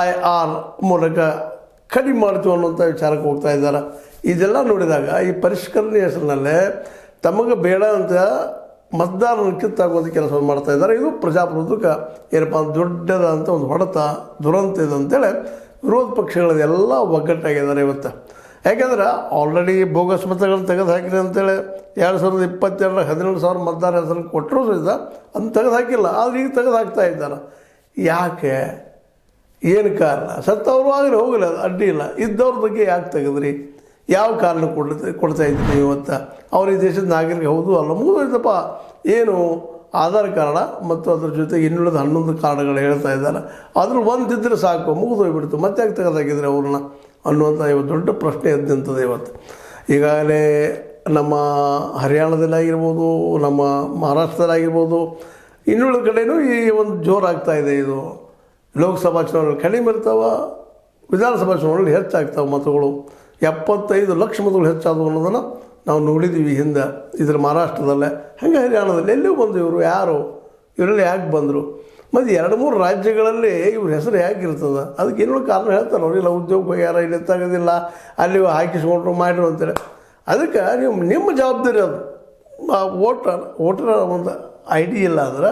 IR ಮೂಲಕ ಕಡಿಮೆ ಮಾಡ್ತೀವಿ ಅನ್ನುವಂಥ ವಿಚಾರಕ್ಕೆ ಹೋಗ್ತಾ ಇದ್ದಾರೆ. ಇದೆಲ್ಲ ನೋಡಿದಾಗ ಈ ಪರಿಷ್ಕರಣೆ ಹೆಸರಿನಲ್ಲೇ ತಮಗೆ ಬೇಡ ಅಂತ ಮತದಾರರನ್ನು ಕಿತ್ತಾಗೋದು ಕೆಲಸವನ್ನು ಮಾಡ್ತಾ ಇದ್ದಾರೆ. ಇದು ಪ್ರಜಾಪ್ರಭುತ್ವಕ್ಕೆ ಏನಪ್ಪ ದೊಡ್ಡದಂಥ ಒಂದು ಹೊಡೆತ ದುರಂತ ಇದೆ ಅಂತೇಳಿ ವಿರೋಧ ಪಕ್ಷಗಳದೆಲ್ಲ ಒಗ್ಗಟ್ಟಾಗಿದ್ದಾರೆ ಇವತ್ತು. ಯಾಕೆಂದ್ರೆ ಆಲ್ರೆಡಿ ಬೋಗಸ್ ಮತಗಳನ್ನು ತೆಗೆದು ಹಾಕಿರಿ ಅಂತೇಳಿ 2022 17,000 ಮತದಾರ ಹೆಸರು ಕೊಟ್ಟರೂ ಸಹಿತ ಅದನ್ನು ತೆಗೆದು ಹಾಕಿಲ್ಲ. ಆದರೆ ಈಗ ತೆಗೆದು ಹಾಕ್ತಾ ಇದ್ದಾರೆ. ಯಾಕೆ, ಏನು ಕಾರಣ? ಸತ್ತವರು ಆಗಲಿ ಹೋಗಲಿ, ಅದು ಅಡ್ಡಿ ಇಲ್ಲ. ಇದ್ದವ್ರ ಬಗ್ಗೆ ಯಾಕೆ ತೆಗೆದ್ರಿ? ಯಾವ ಕಾರಣ ಕೊಡ್ತಾ ಇದ್ದೀರಿ ಇವತ್ತು? ಅವ್ರು ಈ ದೇಶದ ನಾಗರಿಕ ಹೌದು ಅಲ್ಲ ಮುಗಿದೋಯ್ತಪ್ಪ. ಏನು ಆಧಾರ್ ಕಾರ್ಡ ಮತ್ತು ಅದ್ರ ಜೊತೆಗೆ ಇನ್ನುಳಿದ 11 ಕಾರ್ಡ್ಗಳು ಹೇಳ್ತಾ ಇದ್ದಾರೆ. ಅದ್ರ ಒಂದಿದ್ದರೆ ಸಾಕು, ಮುಗಿದೋಗ್ಬಿಡ್ತು. ಮತ್ತೆ ಯಾಕೆ ತೆಗೆದಾಕಿದ್ರೆ ಅವ್ರನ್ನ ಅನ್ನುವಂಥ ಇವತ್ತು ದೊಡ್ಡ ಪ್ರಶ್ನೆ ಎದ್ದು ನಿಂತದೆ ಇವತ್ತು. ಈಗಾಗಲೇ ನಮ್ಮ ಹರಿಯಾಣದಲ್ಲಾಗಿರ್ಬೋದು, ನಮ್ಮ ಮಹಾರಾಷ್ಟ್ರದಲ್ಲಾಗಿರ್ಬೋದು, ಇನ್ನುಳಿದ ಕಡೆಯೂ ಈ ಒಂದು ಜೋರಾಗ್ತಾ ಇದೆ. ಇದು ಲೋಕಸಭಾ ಚುನಾವಣೆಗಳು ಕಡಿಮೆ ಇರ್ತಾವೆ, ವಿಧಾನಸಭಾ ಚುನಾವಣೆಗಳು ಹೆಚ್ಚಾಗ್ತಾವೆ. ಮತಗಳು 75 ಲಕ್ಷ ಮತಗಳು ಹೆಚ್ಚಾದವು ಅನ್ನೋದನ್ನು ನಾವು ನೋಡಿದ್ದೀವಿ ಹಿಂದೆ. ಇದರ ಮಹಾರಾಷ್ಟ್ರದಲ್ಲೇ ಹಾಗೆ ಹರಿಯಾಣದಲ್ಲಿ ಎಲ್ಲೂ ಬಂದು ಇವರು ಯಾರು, ಇವರೆಲ್ಲ ಯಾಕೆ ಬಂದರು? ಮತ್ತು 2-3 ರಾಜ್ಯಗಳಲ್ಲಿ ಇವ್ರ ಹೆಸರು ಯಾಕೆ ಇರ್ತದೆ? ಅದಕ್ಕೆ ಏನೋ ಕಾರಣ ಹೇಳ್ತಾರೆ. ಅವರಿಲ್ಲ ಉದ್ಯೋಗ ಯಾರ ಇಲ್ಲಿ ತೆಗೆದಿಲ್ಲ, ಅಲ್ಲಿ ಹಾಕಿಸ್ಕೊಂಡ್ರು ಮಾಡಿರು ಅಂತೇಳಿ. ಅದಕ್ಕೆ ನೀವು ನಿಮ್ಮ ಜವಾಬ್ದಾರಿ ಅದು. ವೋಟರ್ ಒಂದು ID ಇಲ್ಲ ಅಂದ್ರೆ